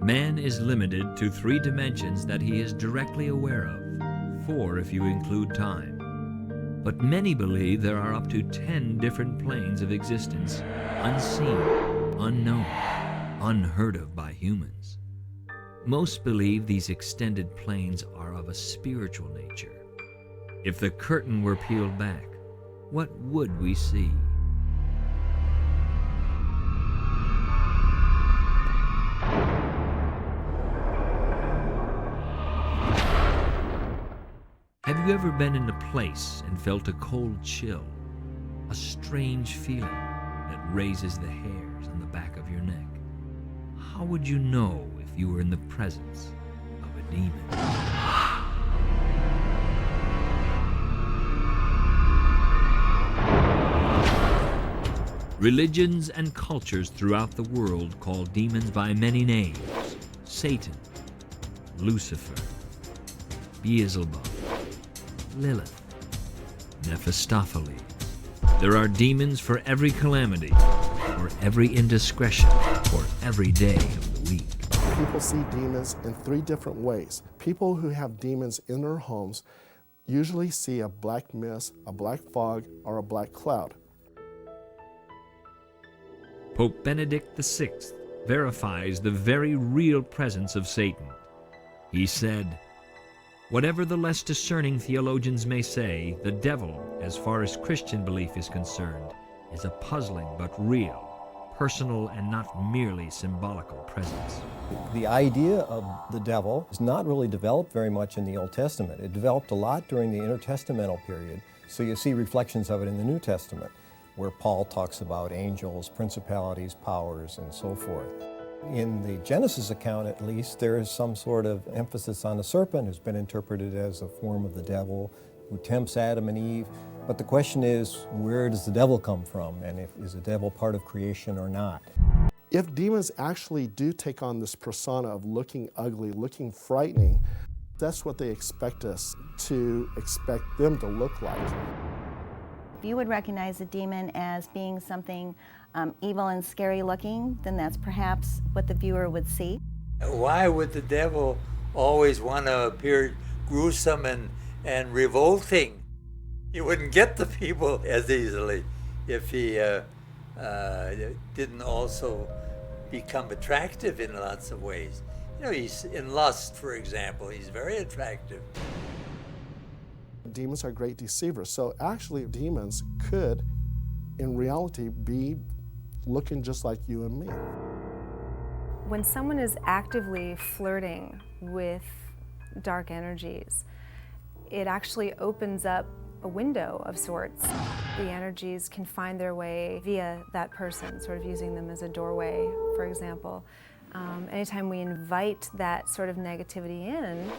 Man is limited to 3 dimensions that he is directly aware of, 4 if you include time. But many believe there are up to 10 different planes of existence, unseen, unknown, unheard of by humans. Most believe these extended planes are of a spiritual nature. If the curtain were peeled back, what would we see? Have you ever been in a place and felt a cold chill, a strange feeling that raises the hairs on the back of your neck? How would you know if you were in the presence of a demon? Religions and cultures throughout the world call demons by many names: Satan, Lucifer, Beelzebub, Lilith, Mephistopheles. There are demons for every calamity, for every indiscretion, for every day of the week. People see demons in 3 different ways. People who have demons in their homes usually see a black mist, a black fog, or a black cloud. Pope Benedict VI verifies the very real presence of Satan. He said, "Whatever the less discerning theologians may say, the devil, as far as Christian belief is concerned, is a puzzling but real, personal and not merely symbolical presence." The idea of the devil is not really developed very much in the Old Testament. It developed a lot during the intertestamental period, so you see reflections of it in the New Testament, where Paul talks about angels, principalities, powers, and so forth. In the Genesis account, at least, there is some sort of emphasis on the serpent, who's been interpreted as a form of the devil, who tempts Adam and Eve. But the question is, where does the devil come from? And is the devil part of creation or not? If demons actually do take on this persona of looking ugly, looking frightening, that's what they expect us to expect them to look like. If you would recognize a demon as being something evil and scary looking, then that's perhaps what the viewer would see. Why would the devil always want to appear gruesome and revolting? He wouldn't get the people as easily if he didn't also become attractive in lots of ways. You know, he's in lust, for example, he's very attractive. Demons are great deceivers, so actually demons could, in reality, be looking just like you and me. When someone is actively flirting with dark energies, it actually opens up a window of sorts. The energies can find their way via that person, sort of using them as a doorway, for example. Anytime we invite that sort of negativity in,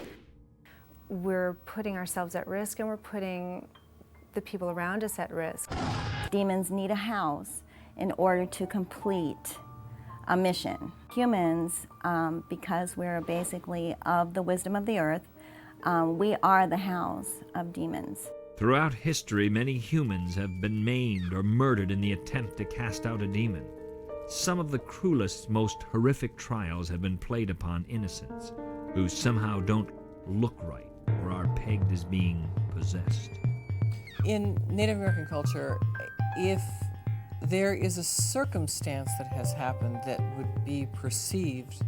we're putting ourselves at risk and we're putting the people around us at risk. Demons need a house in order to complete a mission. Humans, because we're basically of the wisdom of the earth, we are the house of demons. Throughout history, many humans have been maimed or murdered in the attempt to cast out a demon. Some of the cruelest, most horrific trials have been played upon innocents who somehow don't look right or are pegged as being possessed. In Native American culture, if there is a circumstance that has happened that would be perceived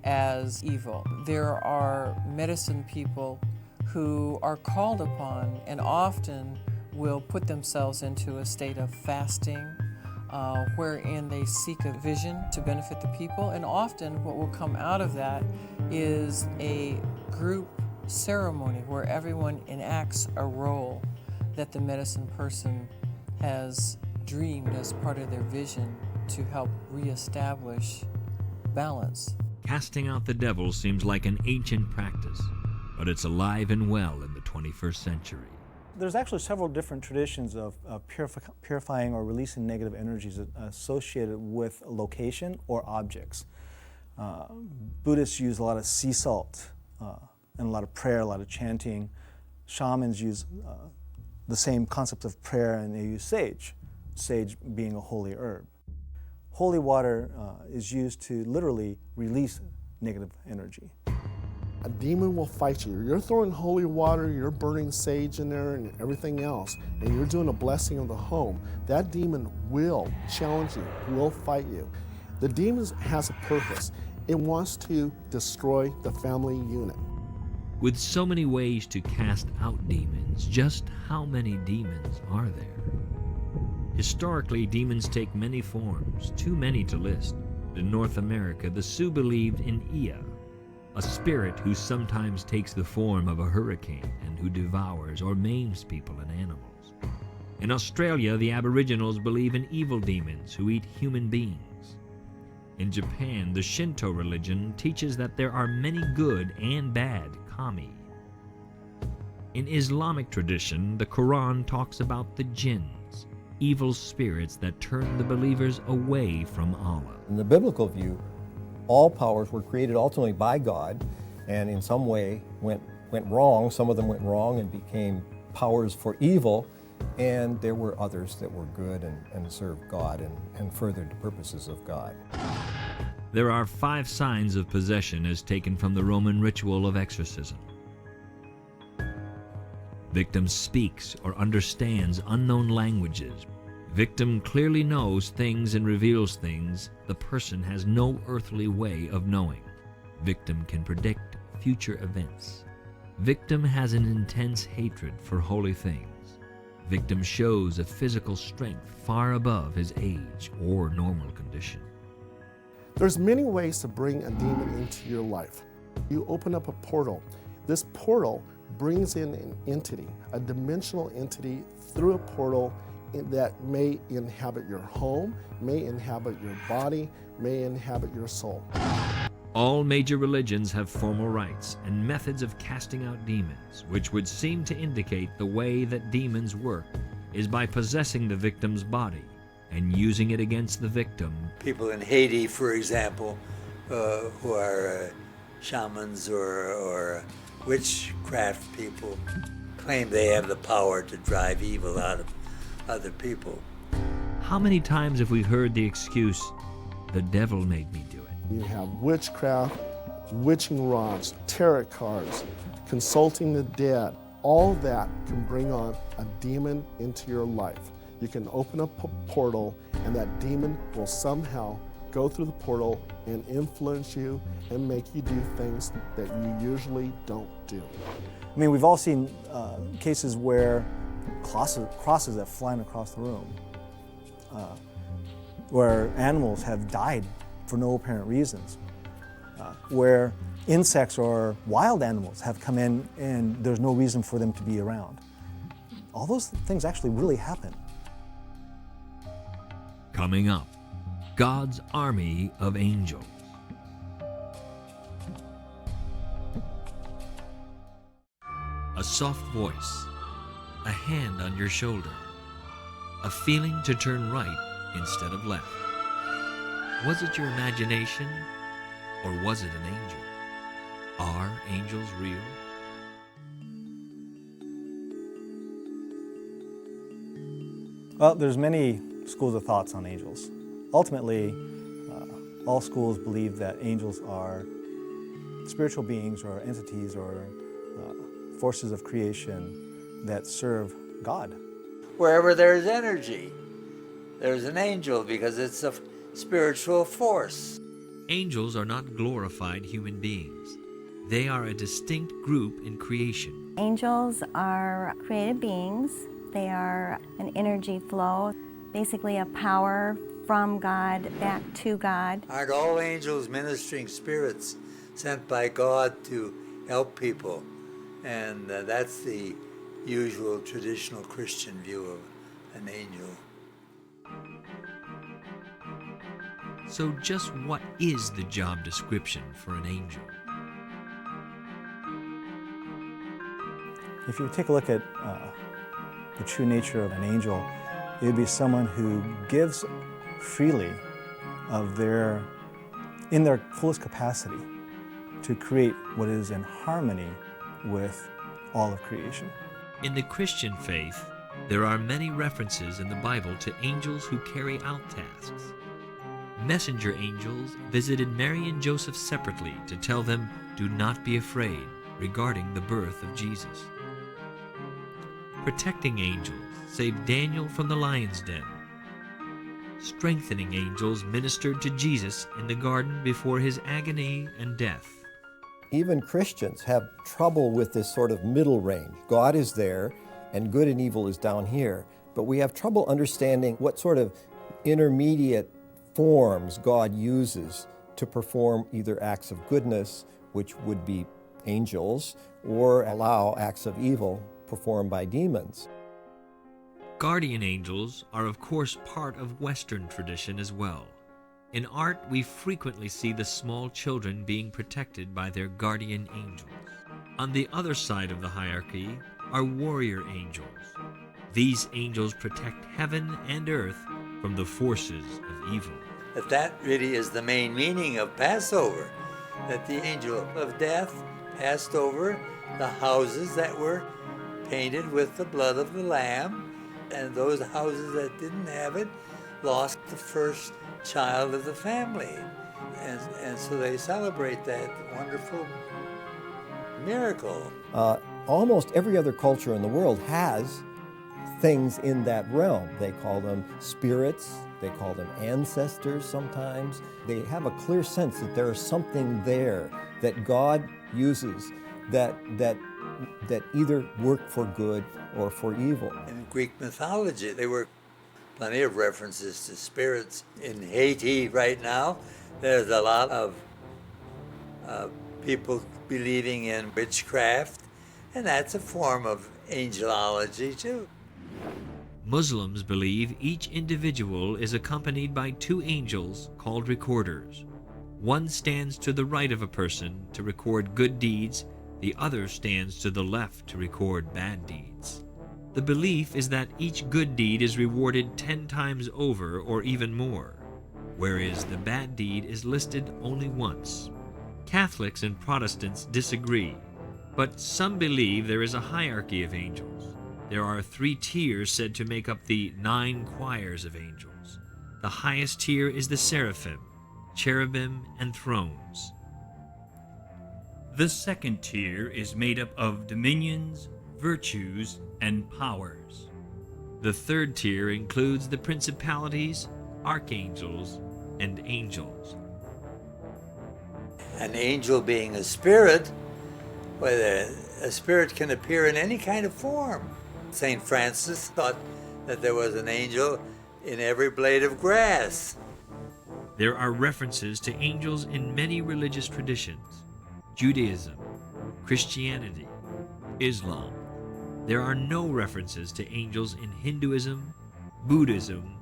as evil, there are medicine people who are called upon and often will put themselves into a state of fasting, wherein they seek a vision to benefit the people. And often what will come out of that is a group ceremony where everyone enacts a role that the medicine person has dreamed as part of their vision to help reestablish balance. Casting out the devil seems like an ancient practice, but it's alive and well in the 21st century. There's actually several different traditions of purifying or releasing negative energies associated with a location or objects. Buddhists use a lot of sea salt and a lot of prayer, a lot of chanting. Shamans use the same concept of prayer, and they use sage, sage being a holy herb. Holy water is used to literally release negative energy. A demon will fight you. You're throwing holy water, you're burning sage in there and everything else, and you're doing a blessing of the home. That demon will challenge you, will fight you. The demon has a purpose. It wants to destroy the family unit. With so many ways to cast out demons, just how many demons are there? Historically, demons take many forms, too many to list. In North America, the Sioux believed in Ea, a spirit who sometimes takes the form of a hurricane and who devours or maims people and animals. In Australia, the Aboriginals believe in evil demons who eat human beings. In Japan, the Shinto religion teaches that there are many good and bad kami. In Islamic tradition, the Quran talks about the jinns, evil spirits that turn the believers away from Allah. In the biblical view, all powers were created ultimately by God and in some way went wrong. Some of them went wrong and became powers for evil, and there were others that were good and served God and furthered the purposes of God. There are 5 signs of possession as taken from the Roman ritual of exorcism. Victim speaks or understands unknown languages. Victim clearly knows things and reveals things the person has no earthly way of knowing. Victim can predict future events. Victim has an intense hatred for holy things. Victim shows a physical strength far above his age or normal condition. There's many ways to bring a demon into your life. You open up a portal. This portal brings in an entity, a dimensional entity through a portal that may inhabit your home, may inhabit your body, may inhabit your soul. All major religions have formal rites and methods of casting out demons, which would seem to indicate the way that demons work is by possessing the victim's body and using it against the victim. People in Haiti, for example, who are shamans or witchcraft people, claim they have the power to drive evil out of other people. How many times have we heard the excuse, "The devil made me do it"? You have witchcraft, witching rods, tarot cards, consulting the dead. All that can bring on a demon into your life. You can open up a portal and that demon will somehow go through the portal and influence you and make you do things that you usually don't do. I mean, we've all seen cases where crosses have flown across the room, where animals have died for no apparent reasons, where insects or wild animals have come in and there's no reason for them to be around. All those things actually really happen. Coming up, God's army of angels. A soft voice, a hand on your shoulder, a feeling to turn right instead of left. Was it your imagination, or was it an angel? Are angels real? Well, there's many schools of thoughts on angels. Ultimately, all schools believe that angels are spiritual beings or entities or forces of creation that serve God. Wherever there's energy, there's an angel because it's a spiritual force. Angels are not glorified human beings. They are a distinct group in creation. Angels are created beings. They are an energy flow, basically a power from God back to God. Aren't all angels ministering spirits sent by God to help people? And that's the usual traditional Christian view of an angel. So just what is the job description for an angel? If you take a look at the true nature of an angel, it would be someone who gives freely of in their fullest capacity to create what is in harmony with all of creation. In the Christian faith, there are many references in the Bible to angels who carry out tasks. messenger angels visited Mary and Joseph separately to tell them, "Do not be afraid," regarding the birth of Jesus. Protecting angels saved Daniel from the lion's den. Strengthening angels ministered to Jesus in the garden before his agony and death. Even Christians have trouble with this sort of middle range. God is there, and good and evil is down here. But we have trouble understanding what sort of intermediate forms God uses to perform either acts of goodness, which would be angels, or allow acts of evil performed by demons. Guardian angels are of course part of Western tradition as well. In art, we frequently see the small children being protected by their guardian angels. On the other side of the hierarchy are warrior angels. These angels protect heaven and earth from the forces of evil. But that really is the main meaning of Passover, that the angel of death passed over the houses that were painted with the blood of the Lamb, and those houses that didn't have it lost the first child of the family. And so they celebrate that wonderful miracle. Almost every other culture in the world has things in that realm. They call them spirits, they call them ancestors sometimes. They have a clear sense that there is something there that God uses that either work for good or for evil. In Greek mythology, there were plenty of references to spirits. In Haiti right now, there's a lot of people believing in witchcraft, and that's a form of angelology too. Muslims believe each individual is accompanied by two angels called recorders. One stands to the right of a person to record good deeds, the other stands to the left to record bad deeds. The belief is that each good deed is rewarded 10 times over or even more, whereas the bad deed is listed only once. Catholics and Protestants disagree, but some believe there is a hierarchy of angels. There are 3 tiers said to make up the 9 choirs of angels. The highest tier is the seraphim, cherubim, and thrones. The second tier is made up of dominions, virtues, and powers. The third tier includes the principalities, archangels, and angels. An angel being a spirit, well, a spirit can appear in any kind of form. St. Francis thought that there was an angel in every blade of grass. There are references to angels in many religious traditions: Judaism, Christianity, Islam. There are no references to angels in Hinduism, Buddhism,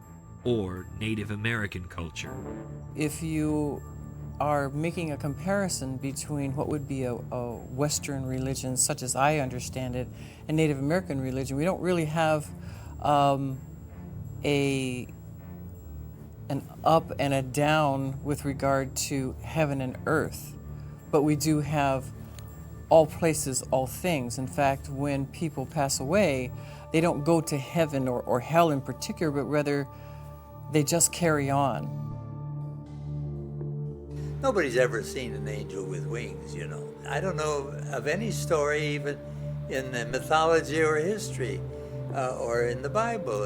or Native American culture. If you are making a comparison between what would be a Western religion, such as I understand it, and Native American religion, we don't really have an up and a down with regard to heaven and earth, but we do have all places, all things. In fact, when people pass away, they don't go to heaven or hell in particular, but rather they just carry on. Nobody's ever seen an angel with wings, you know. I don't know of any story, even in the mythology or history or in the Bible,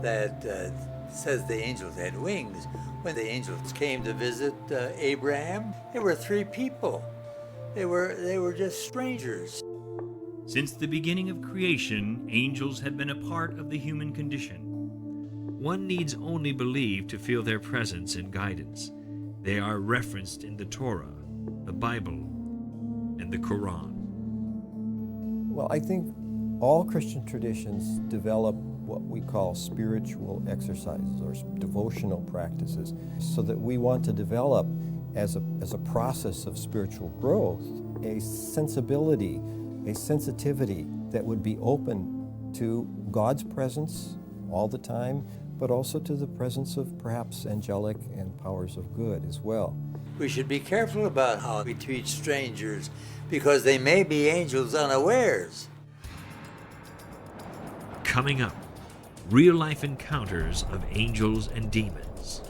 that says the angels had wings. When the angels came to visit Abraham, there were 3 people. They were just strangers. Since the beginning of creation, angels have been a part of the human condition. One needs only believe to feel their presence and guidance. They are referenced in the Torah, the Bible, and the Quran. Well, I think all Christian traditions develop what we call spiritual exercises or devotional practices, so that we want to develop as a process of spiritual growth a sensibility, a sensitivity that would be open to God's presence all the time, but also to the presence of perhaps angelic and powers of good as well. We should be careful about how we treat strangers, because they may be angels unawares. Coming up, real-life encounters of angels and demons.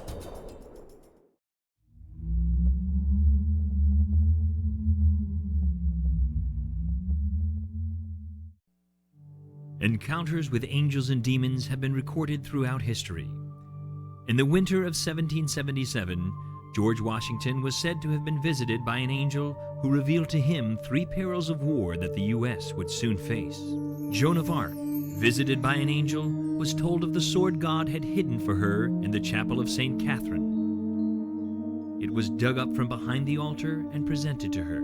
Encounters with angels and demons have been recorded throughout history. In the winter of 1777, George Washington was said to have been visited by an angel who revealed to him 3 perils of war that the U.S. would soon face. Joan of Arc, visited by an angel, was told of the sword God had hidden for her in the chapel of St. Catherine. It was dug up from behind the altar and presented to her.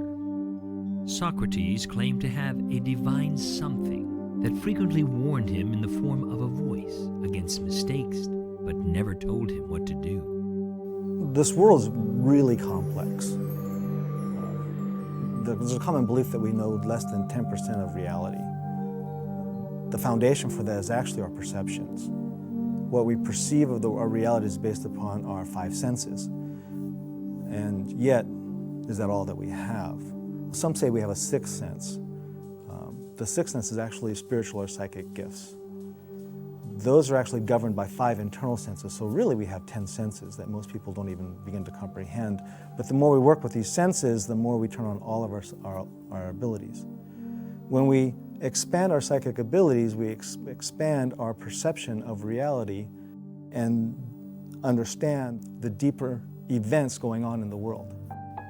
Socrates claimed to have a divine something that frequently warned him in the form of a voice against mistakes, but never told him what to do. This world is really complex. There's a common belief that we know less than 10% of reality. The foundation for that is actually our perceptions. What we perceive of our reality is based upon our 5 senses. And yet, is that all that we have? Some say we have a 6th sense. The 6th sense is actually spiritual or psychic gifts. Those are actually governed by 5 internal senses, so really we have 10 senses that most people don't even begin to comprehend. But the more we work with these senses, the more we turn on all of our abilities. When we expand our psychic abilities, we expand our perception of reality and understand the deeper events going on in the world.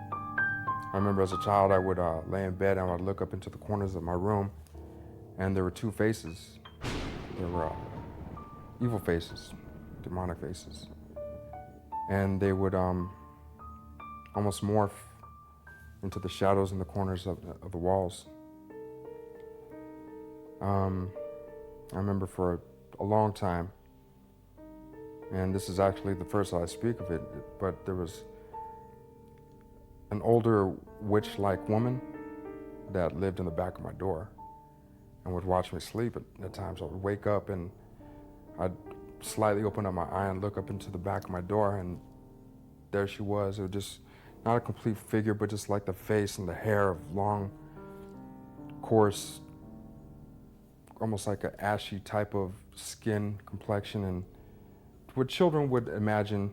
I remember as a child I would lay in bed and I would look up into the corners of my room and there were 2 faces. There were evil faces, demonic faces. And they would almost morph into the shadows in the corners of the walls. I remember for a long time, and this is actually the first I speak of it, but there was an older witch-like woman that lived in the back of my door and would watch me sleep. At times I would wake up and I'd slightly open up my eye and look up into the back of my door, and there she was. It was just not a complete figure, but just like the face and the hair of long, coarse, almost like an ashy type of skin complexion, and what children would imagine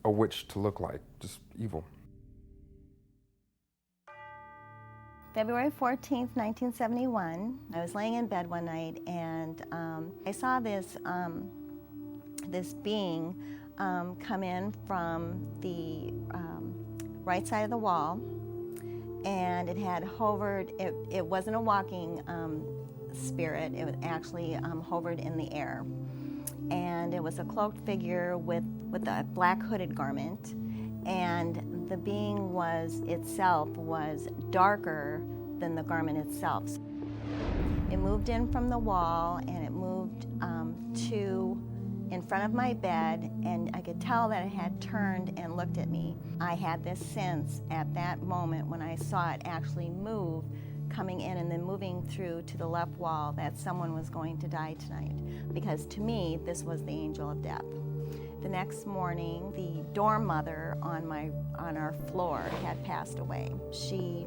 a witch to look like, just evil. February 14th, 1971, I was laying in bed one night and I saw this being come in from the right side of the wall, and it had hovered. It wasn't a walking spirit, it was actually hovered in the air. And it was a cloaked figure with a black hooded garment, and the being itself was darker than the garment itself. It moved in from the wall, and it moved to in front of my bed, and I could tell that it had turned and looked at me. I had this sense at that moment when I saw it actually move, coming in and then moving through to the left wall, that someone was going to die tonight, because to me this was the angel of death. The next morning, the dorm mother on our floor had passed away. She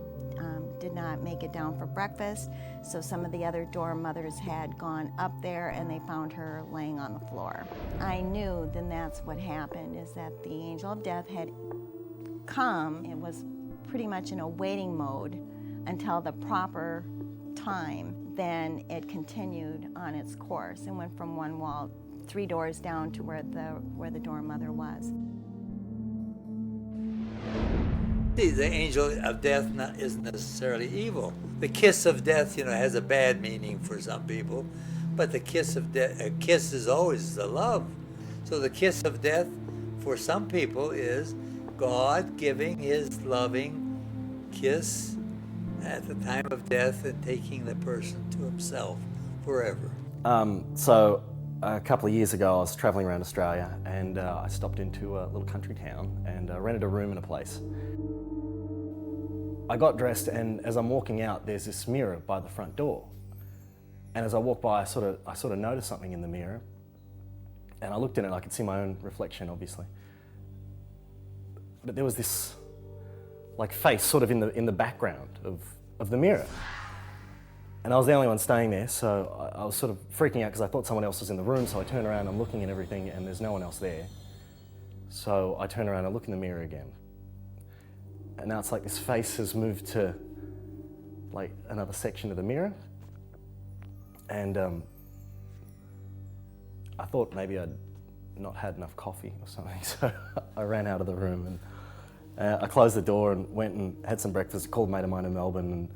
did not make it down for breakfast, so some of the other dorm mothers had gone up there and they found her laying on the floor. I knew then that's what happened, is that the angel of death had come. It was pretty much in a waiting mode until the proper time. Then it continued on its course and went from one wall 3 doors down to where the dorm mother was. The angel of death isn't necessarily evil. The kiss of death, has a bad meaning for some people, but the kiss of death, a kiss is always the love. So the kiss of death for some people is God giving his loving kiss at the time of death and taking the person to himself forever. So a couple of years ago I was traveling around Australia, and I stopped into a little country town and rented a room in a place. I got dressed, and as I'm walking out, there's this mirror by the front door. And as I walked by, I sort of noticed something in the mirror, and I looked in it. I could see my own reflection, obviously. But there was this face sort of in the background of the mirror. And I was the only one staying there, so I was sort of freaking out because I thought someone else was in the room, so I turned around, I'm looking at everything, and there's no one else there. So I turn around and look in the mirror again. And now it's like this face has moved to another section of the mirror. And I thought maybe I'd not had enough coffee or something, so I ran out of the room and I closed the door and went and had some breakfast, called a mate of mine in Melbourne and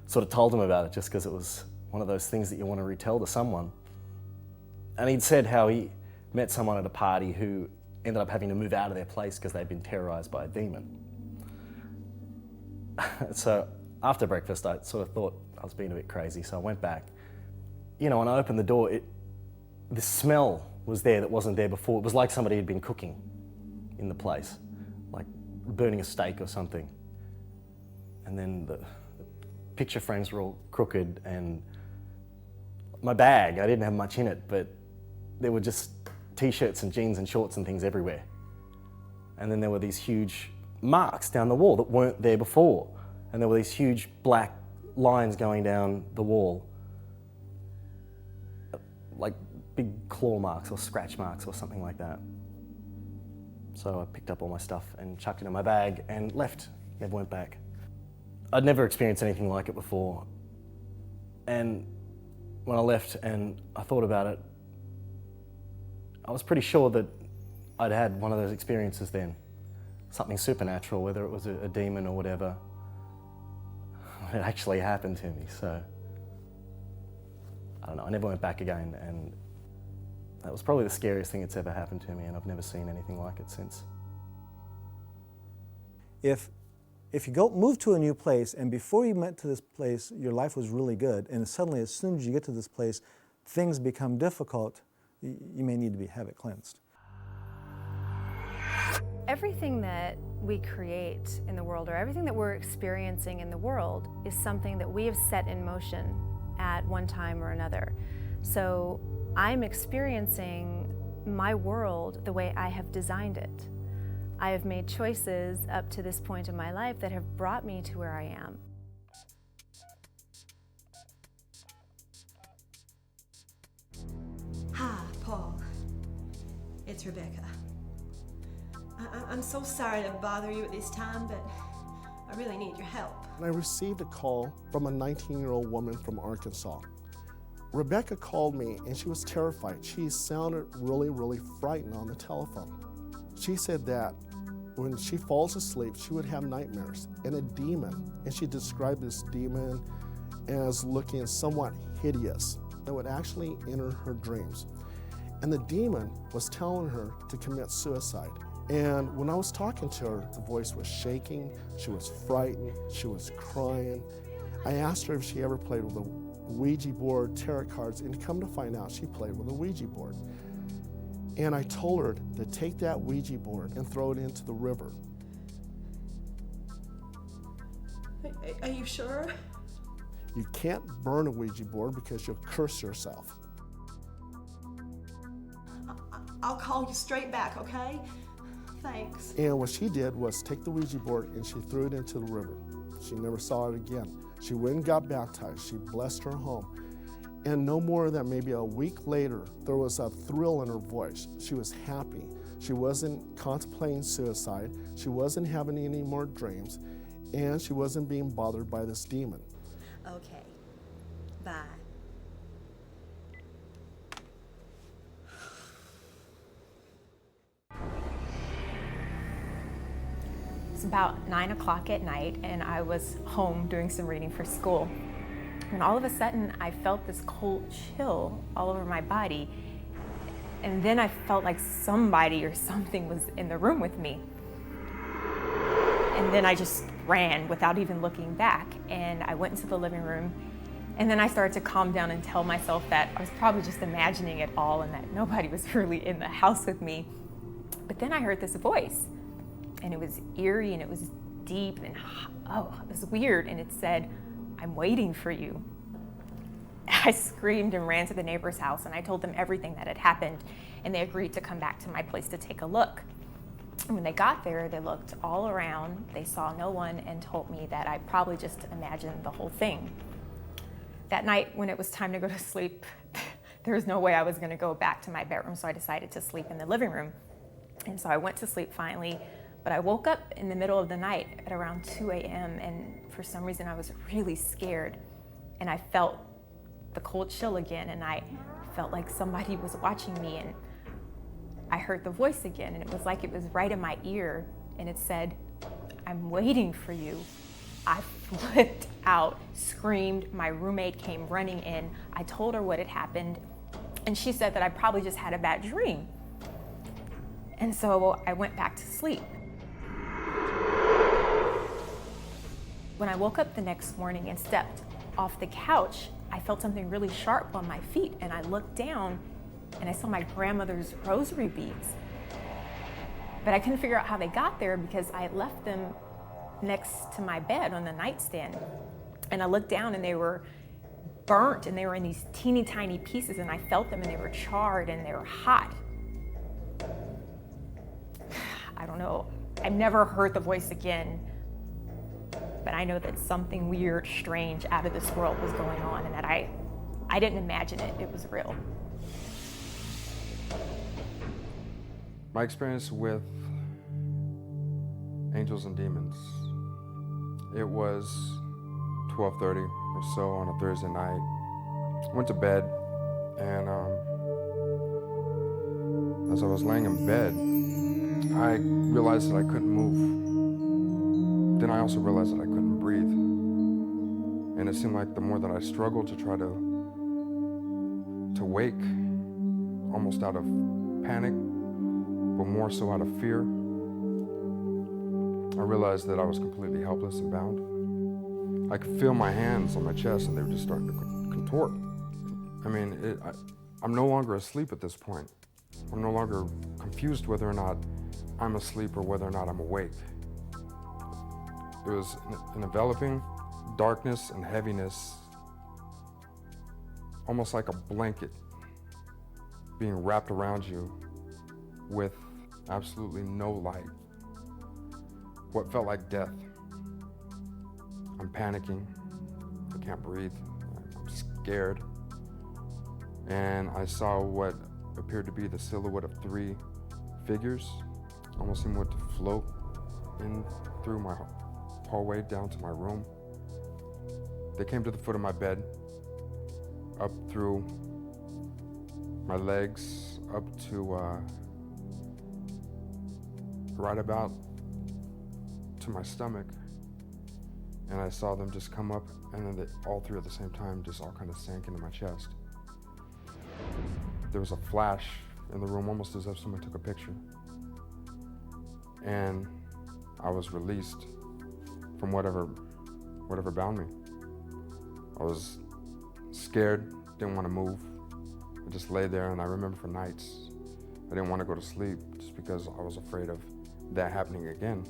sort of told him about it just because it was one of those things that you want to retell to someone. And he'd said how he met someone at a party who ended up having to move out of their place because they'd been terrorised by a demon. So after breakfast, I sort of thought I was being a bit crazy, so I went back. You know, when I opened the door, this smell was there that wasn't there before. It was like somebody had been cooking in the place, like burning a steak or something. And then the picture frames were all crooked, and my bag, I didn't have much in it, but there were just t-shirts and jeans and shorts and things everywhere. And then there were these huge marks down the wall that weren't there before. And there were these huge black lines going down the wall, like big claw marks or scratch marks or something like that. So I picked up all my stuff and chucked it in my bag and left, never went back. I'd never experienced anything like it before. And when I left and I thought about it, I was pretty sure that I'd had one of those experiences then. Something supernatural, whether it was a demon or whatever. It actually happened to me, so I don't know, I never went back again, and that was probably the scariest thing that's ever happened to me, and I've never seen anything like it since. If you move to a new place, and before you went to this place, your life was really good, and suddenly as soon as you get to this place, things become difficult, you may need to have it cleansed. Everything that we create in the world, or everything that we're experiencing in the world, is something that we have set in motion at one time or another. So I'm experiencing my world the way I have designed it. I have made choices up to this point in my life that have brought me to where I am. Hi, Paul. It's Rebecca. I'm so sorry to bother you at this time, but I really need your help. And I received a call from a 19-year-old woman from Arkansas. Rebecca called me and she was terrified. She sounded really, really frightened on the telephone. She said that when she falls asleep, she would have nightmares and a demon. And she described this demon as looking somewhat hideous. That would actually enter her dreams. And the demon was telling her to commit suicide. And when I was talking to her, the voice was shaking, she was frightened, she was crying. I asked her if she ever played with a Ouija board, tarot cards, and come to find out she played with a Ouija board. And I told her to take that Ouija board and throw it into the river. Are you sure? You can't burn a Ouija board because you'll curse yourself. I'll call you straight back, okay? Thanks. And what she did was take the Ouija board and she threw it into the river. She never saw it again. She went and got baptized. She blessed her home. And no more than maybe a week later, there was a thrill in her voice. She was happy. She wasn't contemplating suicide. She wasn't having any more dreams. And she wasn't being bothered by this demon. Okay. Bye. It's about 9 o'clock at night and I was home doing some reading for school. And all of a sudden I felt this cold chill all over my body. And then I felt like somebody or something was in the room with me. And then I just ran without even looking back. And I went into the living room. And then I started to calm down and tell myself that I was probably just imagining it all and that nobody was really in the house with me. But then I heard this voice. And it was eerie and it was deep and it was weird. And it said, "I'm waiting for you." I screamed and ran to the neighbor's house and I told them everything that had happened. And they agreed to come back to my place to take a look. And when they got there, they looked all around, they saw no one and told me that I probably just imagined the whole thing. That night when it was time to go to sleep, there was no way I was gonna go back to my bedroom, so I decided to sleep in the living room. And so I went to sleep finally. But I woke up in the middle of the night at around 2 a.m. and for some reason I was really scared and I felt the cold chill again, and I felt like somebody was watching me, and I heard the voice again, and it was like it was right in my ear, and it said, "I'm waiting for you." I flipped out, screamed. My roommate came running in. I told her what had happened, and she said that I probably just had a bad dream. And so I went back to sleep. When I woke up the next morning and stepped off the couch, I felt something really sharp on my feet, and I looked down and I saw my grandmother's rosary beads. But I couldn't figure out how they got there because I had left them next to my bed on the nightstand. And I looked down and they were burnt, and they were in these teeny tiny pieces, and I felt them and they were charred and they were hot. I don't know, I've never heard the voice again, but I know that something weird, strange, out of this world was going on, and that I didn't imagine it, it was real. My experience with angels and demons, it was 12:30 or so on a Thursday night. I went to bed, and as I was laying in bed, I realized that I couldn't move. Then I also realized that I couldn't breathe. And it seemed like the more that I struggled to try to wake, almost out of panic, but more so out of fear, I realized that I was completely helpless and bound. I could feel my hands on my chest, and they were just starting to contort. I mean, I'm no longer asleep at this point. I'm no longer confused whether or not I'm asleep or whether or not I'm awake. It was an enveloping darkness and heaviness, almost like a blanket being wrapped around you with absolutely no light. What felt like death. I'm panicking, I can't breathe, I'm scared. And I saw what appeared to be the silhouette of 3 figures, almost seemed to float in through my hallway down to my room. They came to the foot of my bed, up through my legs, up to right about to my stomach. And I saw them just come up, and then all 3 at the same time just all kind of sank into my chest. There was a flash in the room, almost as if someone took a picture. And I was released from whatever bound me. I was scared, didn't want to move. I just lay there, and I remember for nights, I didn't want to go to sleep just because I was afraid of that happening again.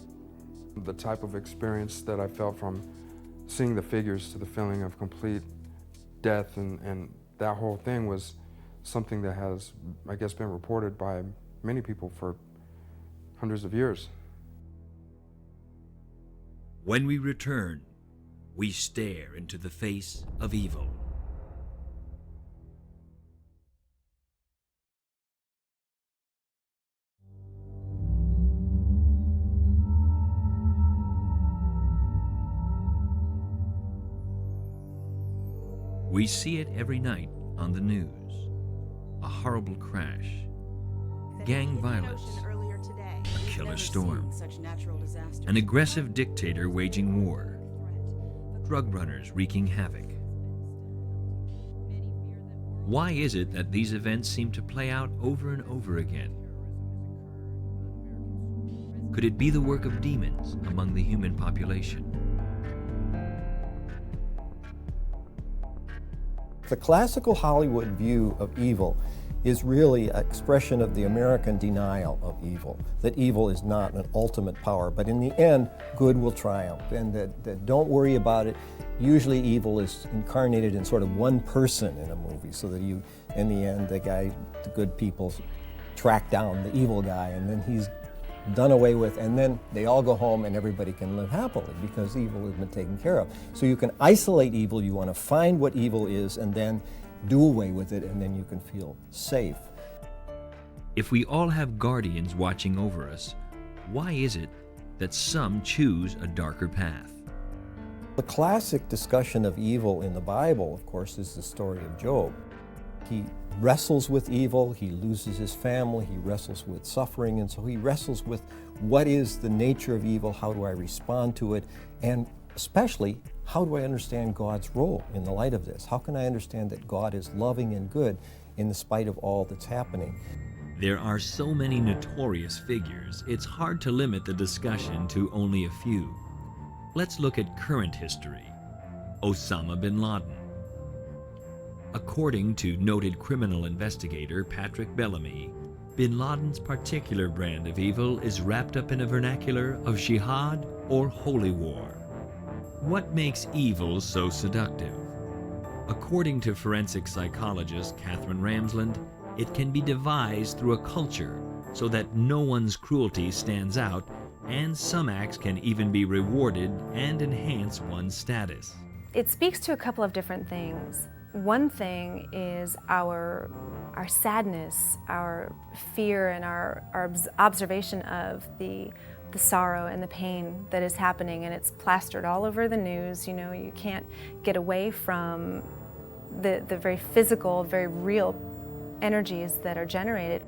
The type of experience that I felt from seeing the figures to the feeling of complete death and that whole thing was something that has, I guess, been reported by many people for hundreds of years. When we return, we stare into the face of evil. We see it every night on the news. A horrible crash, gang violence, a killer storm, an aggressive dictator waging war, drug runners wreaking havoc. Why is it that these events seem to play out over and over again? Could it be the work of demons among the human population? The classical Hollywood view of evil is really an expression of the American denial of evil, that evil is not an ultimate power, but in the end, good will triumph, and that don't worry about it. Usually evil is incarnated in sort of one person in a movie, so that you, in the end, the good people track down the evil guy, and then he's done away with, and then they all go home and everybody can live happily because evil has been taken care of. So you can isolate evil, you want to find what evil is and then do away with it, and then you can feel safe. If we all have guardians watching over us, why is it that some choose a darker path? The classic discussion of evil in the Bible, of course, is the story of Job. He wrestles with evil, he loses his family, he wrestles with suffering, and so he wrestles with what is the nature of evil, how do I respond to it, and especially, how do I understand God's role in the light of this? How can I understand that God is loving and good in spite of all that's happening? There are so many notorious figures, it's hard to limit the discussion to only a few. Let's look at current history. Osama bin Laden. According to noted criminal investigator Patrick Bellamy, bin Laden's particular brand of evil is wrapped up in a vernacular of jihad or holy war. What makes evil so seductive? According to forensic psychologist Catherine Ramsland, it can be devised through a culture so that no one's cruelty stands out, and some acts can even be rewarded and enhance one's status. It speaks to a couple of different things. One thing is our sadness, our fear, and our observation of the sorrow and the pain that is happening, and it's plastered all over the news. You know, you can't get away from the very physical, very real energies that are generated.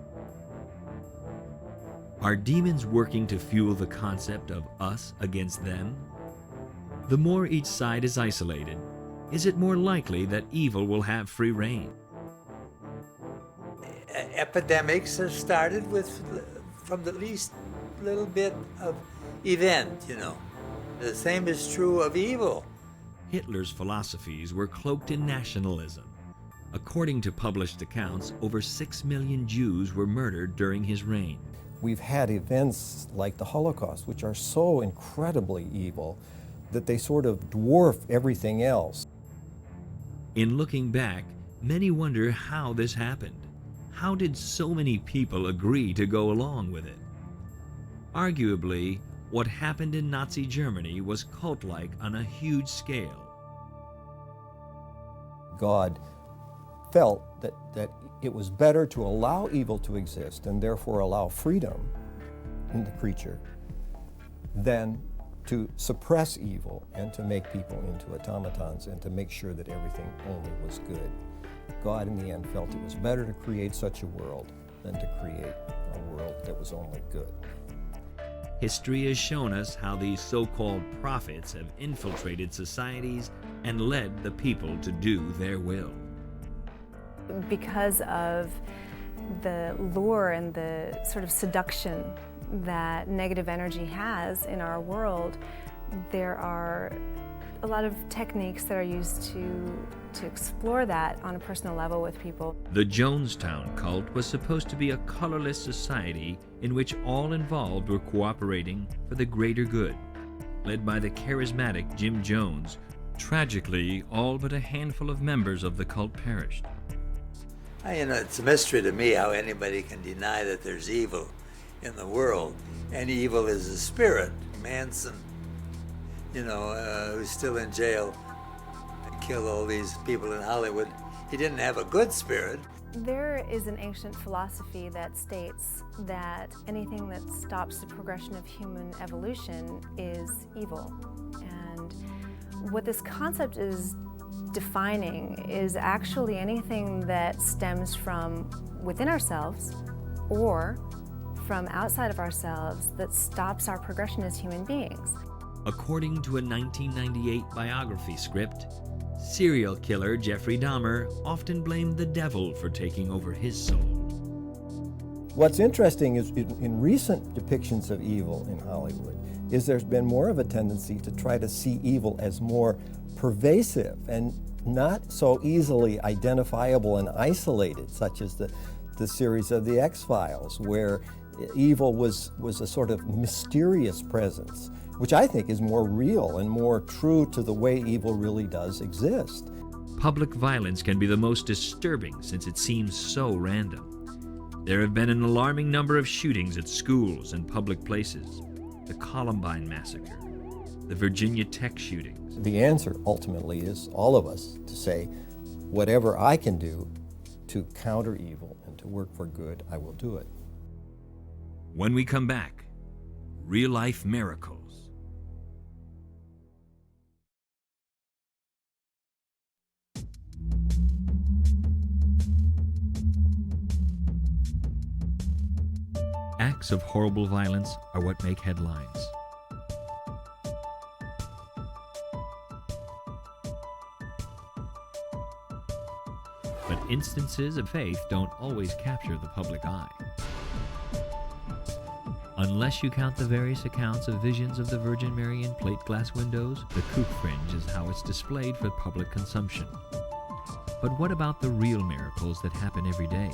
Are demons working to fuel the concept of us against them? The more each side is isolated, is it more likely that evil will have free reign? Epidemics are started from the least little bit of event, you know. The same is true of evil. Hitler's philosophies were cloaked in nationalism. According to published accounts, over 6 million Jews were murdered during his reign. We've had events like the Holocaust, which are so incredibly evil that they sort of dwarf everything else. In looking back, many wonder how this happened. How did so many people agree to go along with it? Arguably, what happened in Nazi Germany was cult-like on a huge scale. God felt that it was better to allow evil to exist and therefore allow freedom in the creature than to suppress evil and to make people into automatons and to make sure that everything only was good. God in the end felt it was better to create such a world than to create a world that was only good. History has shown us how these so-called prophets have infiltrated societies and led the people to do their will. Because of the lure and the sort of seduction that negative energy has in our world, there are a lot of techniques that are used to explore that on a personal level with people. The Jonestown cult was supposed to be a colorless society in which all involved were cooperating for the greater good. Led by the charismatic Jim Jones, tragically, all but a handful of members of the cult perished. You know, it's a mystery to me how anybody can deny that there's evil in the world. And evil is a spirit. Manson, you know, who's still in jail and killed all these people in Hollywood, he didn't have a good spirit. There is an ancient philosophy that states that anything that stops the progression of human evolution is evil. And what this concept is defining is actually anything that stems from within ourselves or from outside of ourselves that stops our progression as human beings. According to a 1998 biography script, serial killer Jeffrey Dahmer often blamed the devil for taking over his soul. What's interesting is in recent depictions of evil in Hollywood is there's been more of a tendency to try to see evil as more pervasive and not so easily identifiable and isolated, such as the series of the X-Files, where evil was a sort of mysterious presence, which I think is more real and more true to the way evil really does exist. Public violence can be the most disturbing since it seems so random. There have been an alarming number of shootings at schools and public places. The Columbine Massacre, the Virginia Tech shootings. The answer ultimately is all of us to say, whatever I can do to counter evil and to work for good, I will do it. When we come back, real-life miracles. acts of horrible violence are what make headlines. But instances of faith don't always capture the public eye. Unless you count the various accounts of visions of the Virgin Mary in plate glass windows, the kook fringe is how it's displayed for public consumption. But what about the real miracles that happen every day?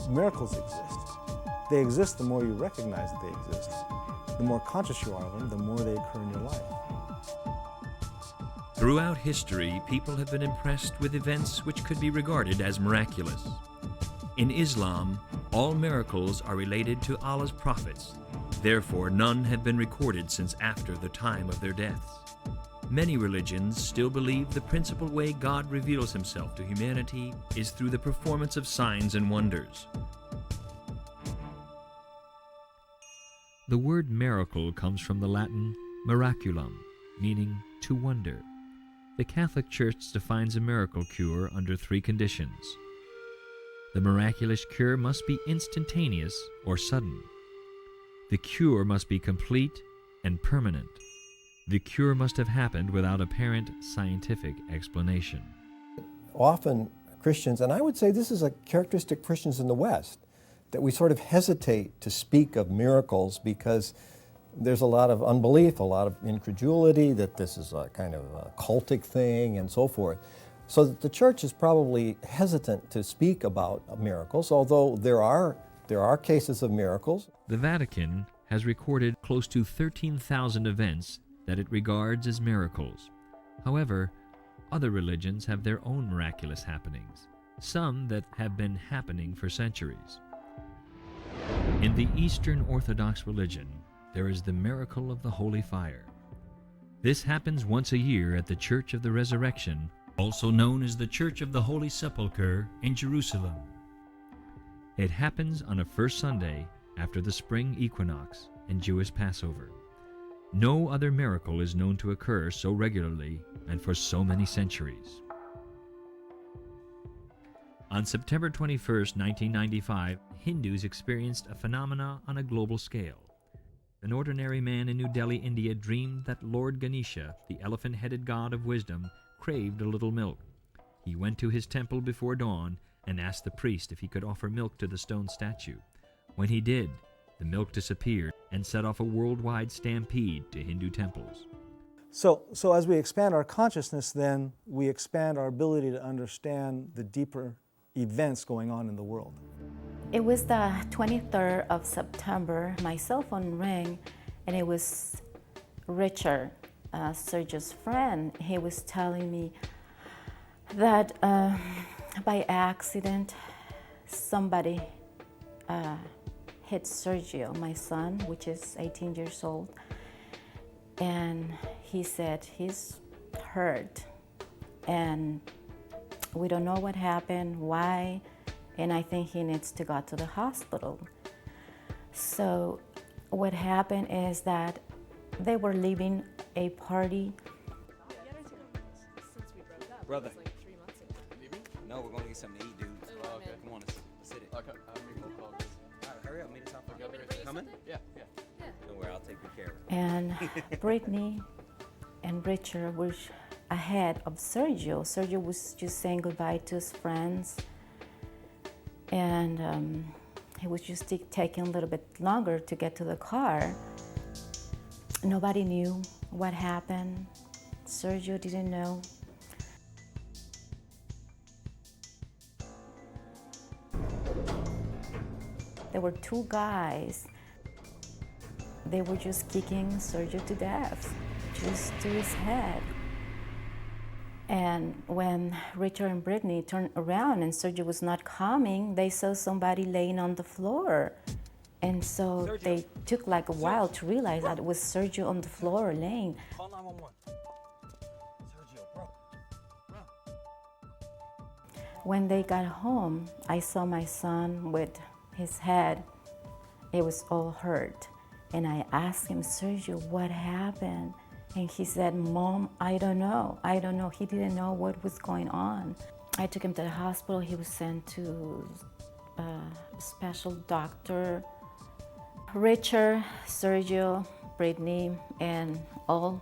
Miracles exist. They exist the more you recognize that they exist. The more conscious you are of them, the more they occur in your life. Throughout history, people have been impressed with events which could be regarded as miraculous. In Islam, all miracles are related to Allah's prophets. Therefore, none have been recorded since after the time of their deaths. Many religions still believe the principal way God reveals himself to humanity is through the performance of signs and wonders. The word miracle comes from the Latin miraculum, meaning to wonder. The Catholic Church defines a miracle cure under 3 conditions. The miraculous cure must be instantaneous or sudden. The cure must be complete and permanent. The cure must have happened without apparent scientific explanation. Often Christians, and I would say this is a characteristic of Christians in the West, that we sort of hesitate to speak of miracles because there's a lot of unbelief, a lot of incredulity, that this is a kind of a cultic thing and so forth. So that the church is probably hesitant to speak about miracles, although there are cases of miracles. The Vatican has recorded close to 13,000 events that it regards as miracles. However, other religions have their own miraculous happenings, some that have been happening for centuries. In the Eastern Orthodox religion, there is the miracle of the Holy Fire. This happens once a year at the Church of the Resurrection, also known as the Church of the Holy Sepulchre in Jerusalem. It happens on a first Sunday after the spring equinox and Jewish Passover. No other miracle is known to occur so regularly and for so many centuries. On September 21, 1995, Hindus experienced a phenomena on a global scale. An ordinary man in New Delhi, India, dreamed that Lord Ganesha, the elephant-headed god of wisdom, craved a little milk. He went to his temple before dawn and asked the priest if he could offer milk to the stone statue. When he did, the milk disappeared and set off a worldwide stampede to Hindu temples. So as we expand our consciousness, then we expand our ability to understand the deeper events going on in the world. It was the 23rd of September. My cell phone rang, and it was Richard, Sergio's friend. He was telling me that by accident, somebody hit Sergio, my son, which is 18 years old. And he said he's hurt, and we don't know what happened, why, and I think he needs to go to the hospital. So what happened is that they were leaving a party. Brother. No, we're going to get something to eat, dude. Oh, okay. Come on, let's sit it. Okay. All right, hurry up, meet us out front. Coming? Yeah. Don't worry, I'll take good care of it. And Brittany and Richard were ahead of Sergio. Sergio was just saying goodbye to his friends, and he was just taking a little bit longer to get to the car. Nobody knew what happened. Sergio didn't know. There were 2 guys. They were just kicking Sergio to death, just to his head. And when Richard and Brittany turned around and Sergio was not coming, they saw somebody laying on the floor. And so Sergio. They took like a while to realize that it was Sergio on the floor laying. Call 911. Sergio, bro. When they got home, I saw my son with his head. It was all hurt. And I asked him, Sergio, what happened? And he said, Mom, I don't know. He didn't know what was going on. I took him to the hospital. He was sent to a special doctor. Richard, Sergio, Brittany, and all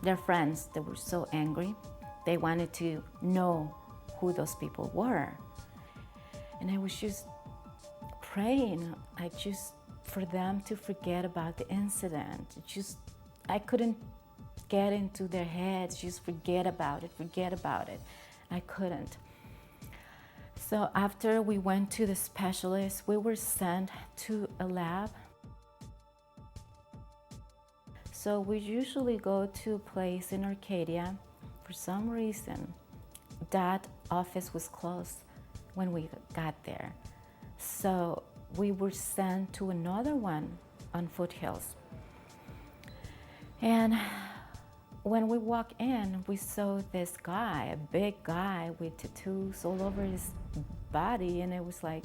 their friends, they were so angry. They wanted to know who those people were. And I was just praying, for them to forget about the incident. I couldn't get into their heads, just forget about it. I couldn't. So after we went to the specialist, we were sent to a lab. So we usually go to a place in Arcadia. For some reason, that office was closed when we got there. So we were sent to another one on Foothills. And when we walked in, we saw this guy, a big guy with tattoos all over his body, and it was like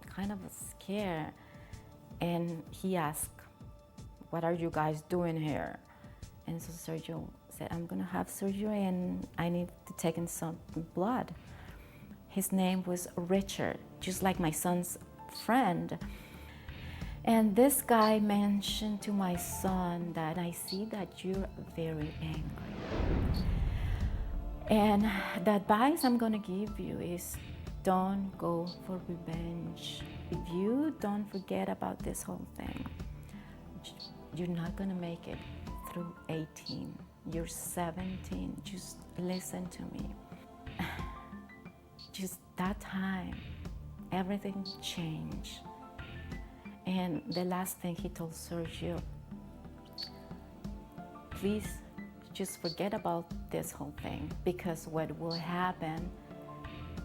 kind of a scare. And he asked, "What are you guys doing here?" And so Sergio said, "I'm gonna have surgery and I need to take in some blood." His name was Richard, just like my son's friend. And this guy mentioned to my son that, "I see that you're very angry. And the advice I'm gonna give you is don't go for revenge. If you don't forget about this whole thing, you're not gonna make it through 18. You're 17, just listen to me." Just that time, everything changed. And the last thing he told Sergio, "Please just forget about this whole thing, because what will happen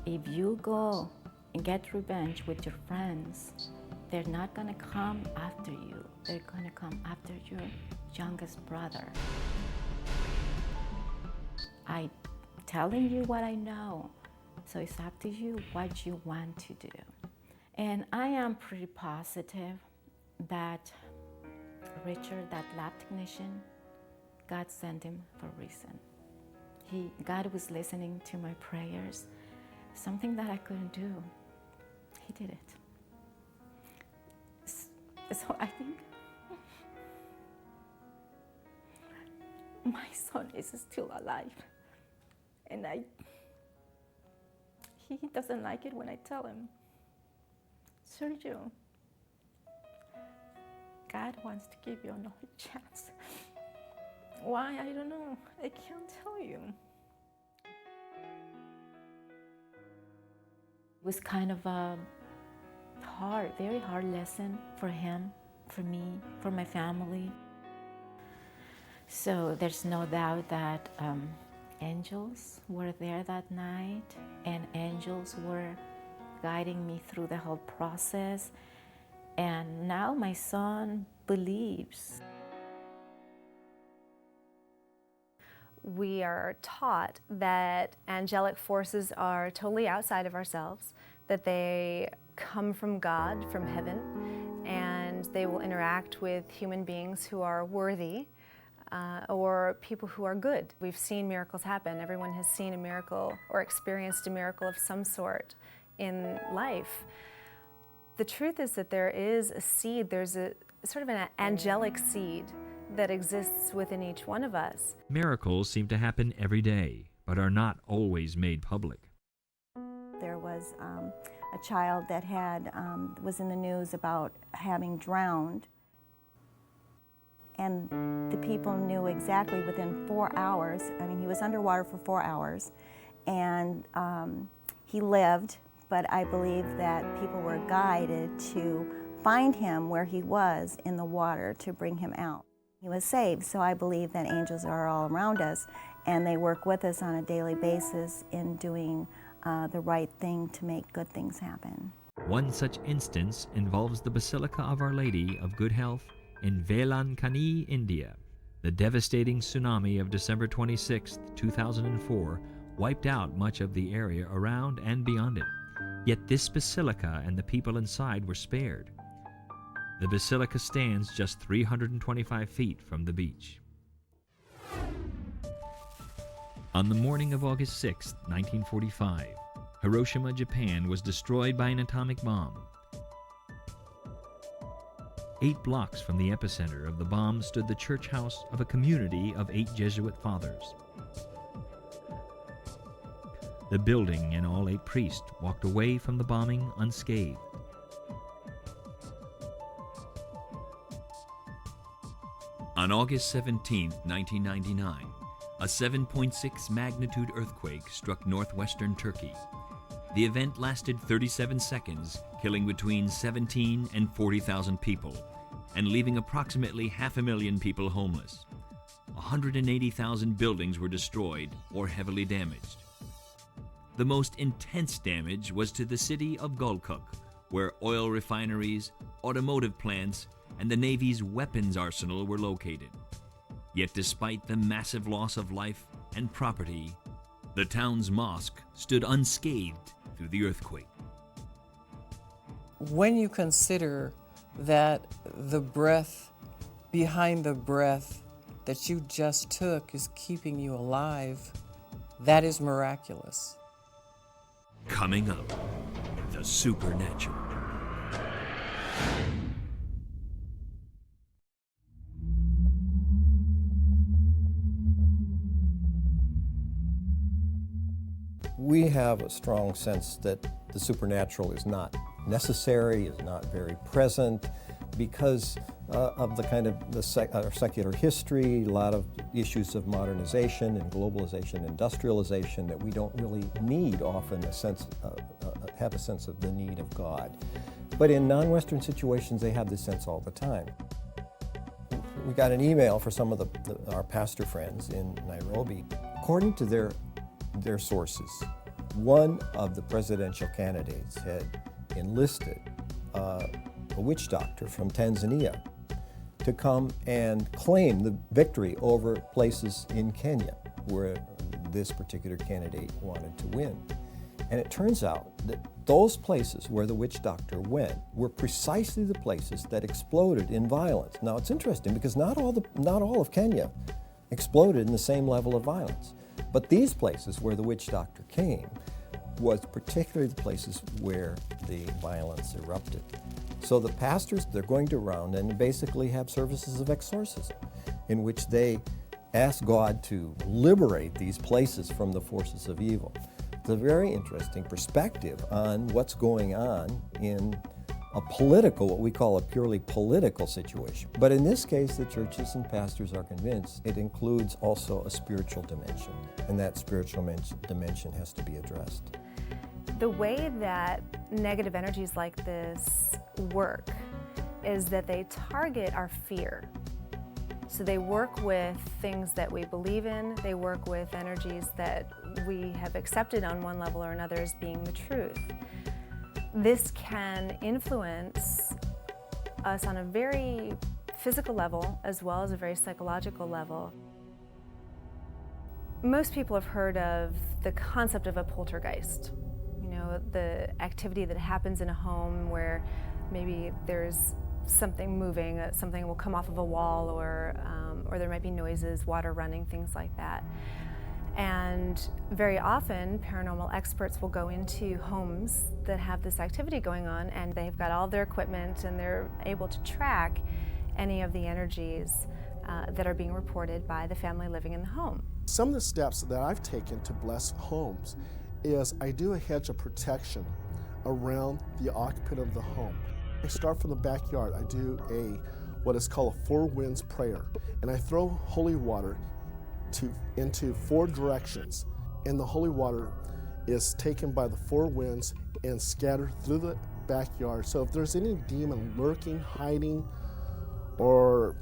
if you go and get revenge with your friends, they're not gonna come after you. They're gonna come after your youngest brother. I'm telling you what I know, so it's up to you what you want to do." And I am pretty positive that Richard, that lab technician, God sent him for a reason. God was listening to my prayers, something that I couldn't do. He did it. So I think my son is still alive. And he doesn't like it when I tell him, "Sergio, God wants to give you another chance." Why? I don't know. I can't tell you. It was kind of a very hard lesson for him, for me, for my family. So there's no doubt that angels were there that night, and angels were guiding me through the whole process. And now my son believes. We are taught that angelic forces are totally outside of ourselves, that they come from God, from heaven, and they will interact with human beings who are worthy or people who are good. We've seen miracles happen. Everyone has seen a miracle or experienced a miracle of some sort in life. The truth is that there is a seed, there's a sort of an angelic seed that exists within each one of us. Miracles seem to happen every day, but are not always made public. There was a child that was in the news about having drowned, and the people knew exactly within 4 hours. I mean, he was underwater for 4 hours, and he lived, but I believe that people were guided to find him where he was in the water to bring him out. He was saved, so I believe that angels are all around us, and they work with us on a daily basis in doing the right thing to make good things happen. One such instance involves the Basilica of Our Lady of Good Health in Velankani, India. The devastating tsunami of December 26, 2004 wiped out much of the area around and beyond it. Yet this basilica and the people inside were spared. The basilica stands just 325 feet from the beach. On the morning of August 6, 1945, Hiroshima, Japan was destroyed by an atomic bomb. 8 blocks from the epicenter of the bomb stood the church house of a community of 8 Jesuit fathers. The building and all 8 priests walked away from the bombing unscathed. On August 17, 1999, a 7.6 magnitude earthquake struck northwestern Turkey. The event lasted 37 seconds, killing between 17 and 40,000 people, and leaving approximately 500,000 people homeless. 180,000 buildings were destroyed or heavily damaged. The most intense damage was to the city of Gulkuk, where oil refineries, automotive plants, and the Navy's weapons arsenal were located. Yet despite the massive loss of life and property, the town's mosque stood unscathed through the earthquake. When you consider that the breath behind the breath that you just took is keeping you alive, that is miraculous. Coming up, the supernatural. We have a strong sense that the supernatural is not necessary, is not very present, because of the kind of our secular history, a lot of issues of modernization and globalization, industrialization, that we don't really need often have a sense of the need of God. But in non-Western situations, they have this sense all the time. We got an email for some of our pastor friends in Nairobi. According to their sources, one of the presidential candidates had enlisted a witch doctor from Tanzania to come and claim the victory over places in Kenya where this particular candidate wanted to win. And it turns out that those places where the witch doctor went were precisely the places that exploded in violence. Now it's interesting because not all of Kenya exploded in the same level of violence. But these places where the witch doctor came was particularly the places where the violence erupted. So the pastors, they're going to round and basically have services of exorcism in which they ask God to liberate these places from the forces of evil. It's a very interesting perspective on what's going on in a political, what we call a purely political situation. But in this case, the churches and pastors are convinced it includes also a spiritual dimension, and that spiritual dimension has to be addressed. The way that negative energies like this work is that they target our fear. So they work with things that we believe in, they work with energies that we have accepted on one level or another as being the truth. This can influence us on a very physical level as well as a very psychological level. Most people have heard of the concept of a poltergeist. You know, the activity that happens in a home where maybe there's something moving, something will come off of a wall, or there might be noises, water running, things like that. And very often, paranormal experts will go into homes that have this activity going on, and they've got all their equipment and they're able to track any of the energies that are being reported by the family living in the home. Some of the steps that I've taken to bless homes is I do a hedge of protection around the occupant of the home. I start from the backyard. I do what is called a 4 winds prayer, and I throw holy water into 4 directions, and the holy water is taken by the 4 winds and scattered through the backyard. So if there's any demon lurking, hiding, or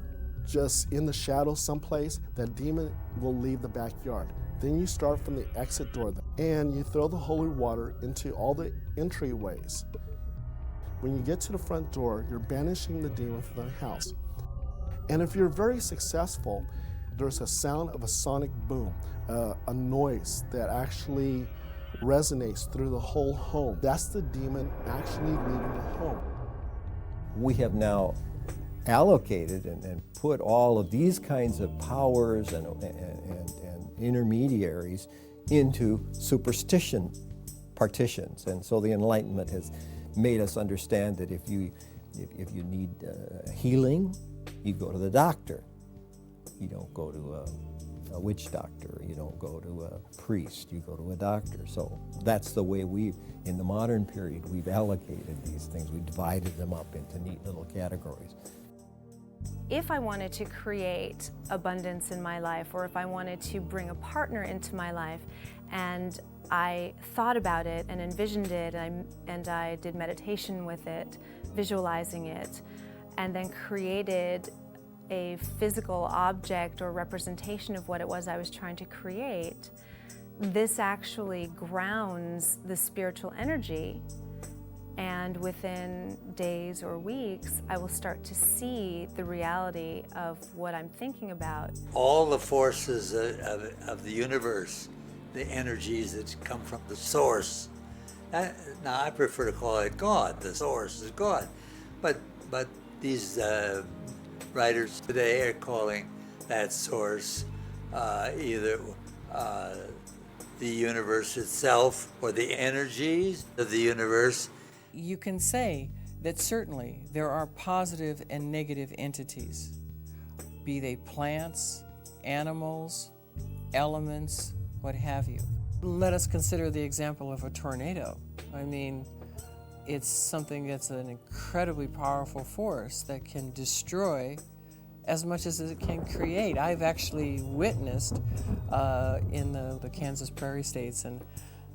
just in the shadows someplace, that demon will leave the backyard. Then you start from the exit door and you throw the holy water into all the entryways. When you get to the front door, you're banishing the demon from the house. And if you're very successful, there's a sound of a sonic boom, a noise that actually resonates through the whole home. That's the demon actually leaving the home. We have now allocated and put all of these kinds of powers and intermediaries into superstition partitions. And so the Enlightenment has made us understand that if you need healing, you go to the doctor. You don't go to a witch doctor, you don't go to a priest, you go to a doctor. So that's the way in the modern period, we've allocated these things. We divided them up into neat little categories. If I wanted to create abundance in my life, or if I wanted to bring a partner into my life, and I thought about it and envisioned it, and I did meditation with it, visualizing it, and then created a physical object or representation of what it was I was trying to create, this actually grounds the spiritual energy. And within days or weeks, I will start to see the reality of what I'm thinking about. All the forces of the universe, the energies that come from the source. Now, I prefer to call it God. The source is God. But these writers today are calling that source either the universe itself or the energies of the universe. You can say that certainly there are positive and negative entities, be they plants, animals, elements, what have you. Let us consider the example of a tornado. I mean, it's something that's an incredibly powerful force that can destroy as much as it can create. I've actually witnessed in the Kansas prairie states, and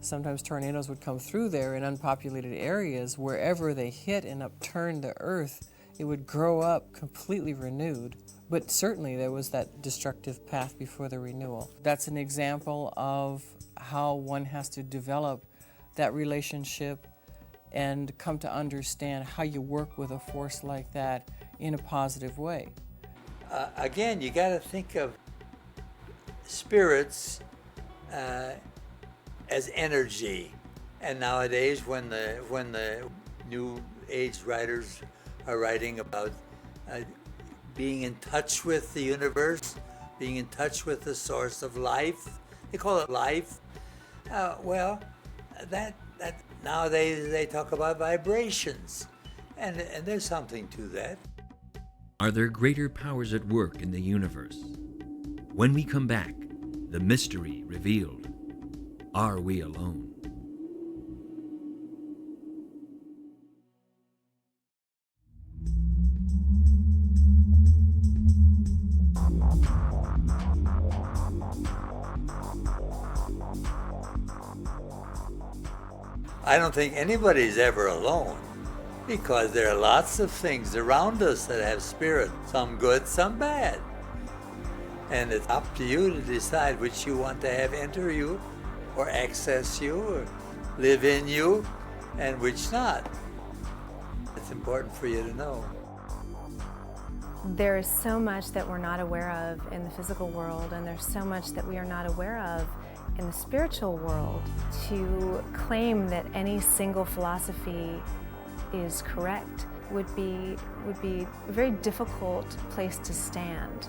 sometimes tornadoes would come through there in unpopulated areas. Wherever they hit and upturned the earth, it would grow up completely renewed. But certainly there was that destructive path before the renewal. That's an example of how one has to develop that relationship and come to understand how you work with a force like that in a positive way. Again, you got to think of spirits as energy. And nowadays, when the New Age writers are writing about being in touch with the universe, being in touch with the source of life, they call it life. Well, that nowadays they talk about vibrations, and there's something to that. Are there greater powers at work in the universe? When we come back, the mystery revealed. Are we alone? I don't think anybody's ever alone, because there are lots of things around us that have spirit, some good, some bad. And it's up to you to decide which you want to have enter you, or access you, or live in you, and which not. It's important for you to know. There is so much that we're not aware of in the physical world, and there's so much that we are not aware of in the spiritual world. To claim that any single philosophy is correct would be a very difficult place to stand.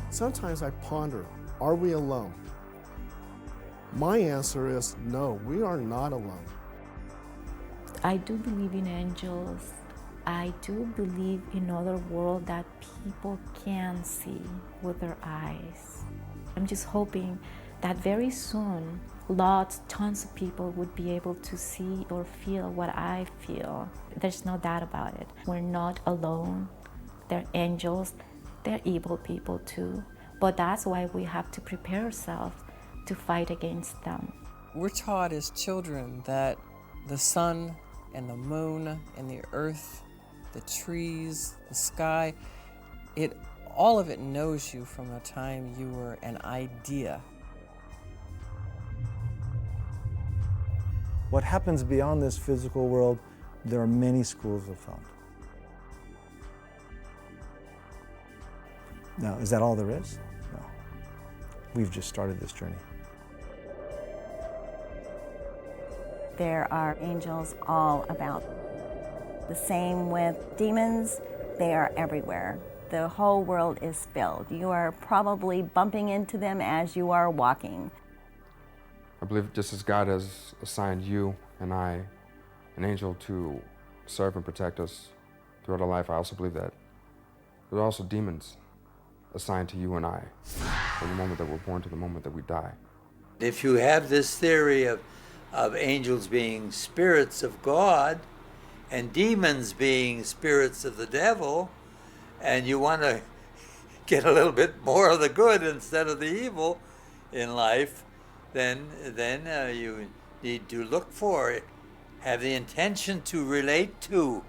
Sometimes I ponder, are we alone? My answer is no, we are not alone. I do believe in angels. I do believe in other world that people can see with their eyes. I'm just hoping that very soon, tons of people would be able to see or feel what I feel. There's no doubt about it. We're not alone. They're angels. They're evil people too. But that's why we have to prepare ourselves to fight against them. We're taught as children that the sun and the moon and the earth, the trees, the sky, all of it knows you from the time you were an idea. What happens beyond this physical world, there are many schools of thought. Now, is that all there is? No. We've just started this journey. There are angels all about. The same with demons, they are everywhere. The whole world is filled. You are probably bumping into them as you are walking. I believe just as God has assigned you and I an angel to serve and protect us throughout our life, I also believe that there are also demons assigned to you and I from the moment that we're born to the moment that we die. If you have this theory of angels being spirits of God and demons being spirits of the devil, and you want to get a little bit more of the good instead of the evil in life, then you need to look for it, have the intention to relate to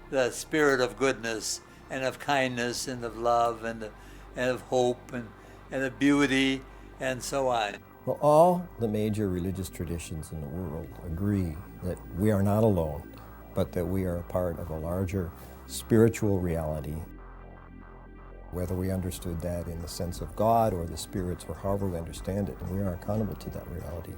the spirit of goodness and of kindness and of love and of hope and of beauty and so on. Well, all the major religious traditions in the world agree that we are not alone, but that we are a part of a larger spiritual reality. Whether we understood that in the sense of God or the spirits or however we understand it, and we are accountable to that reality.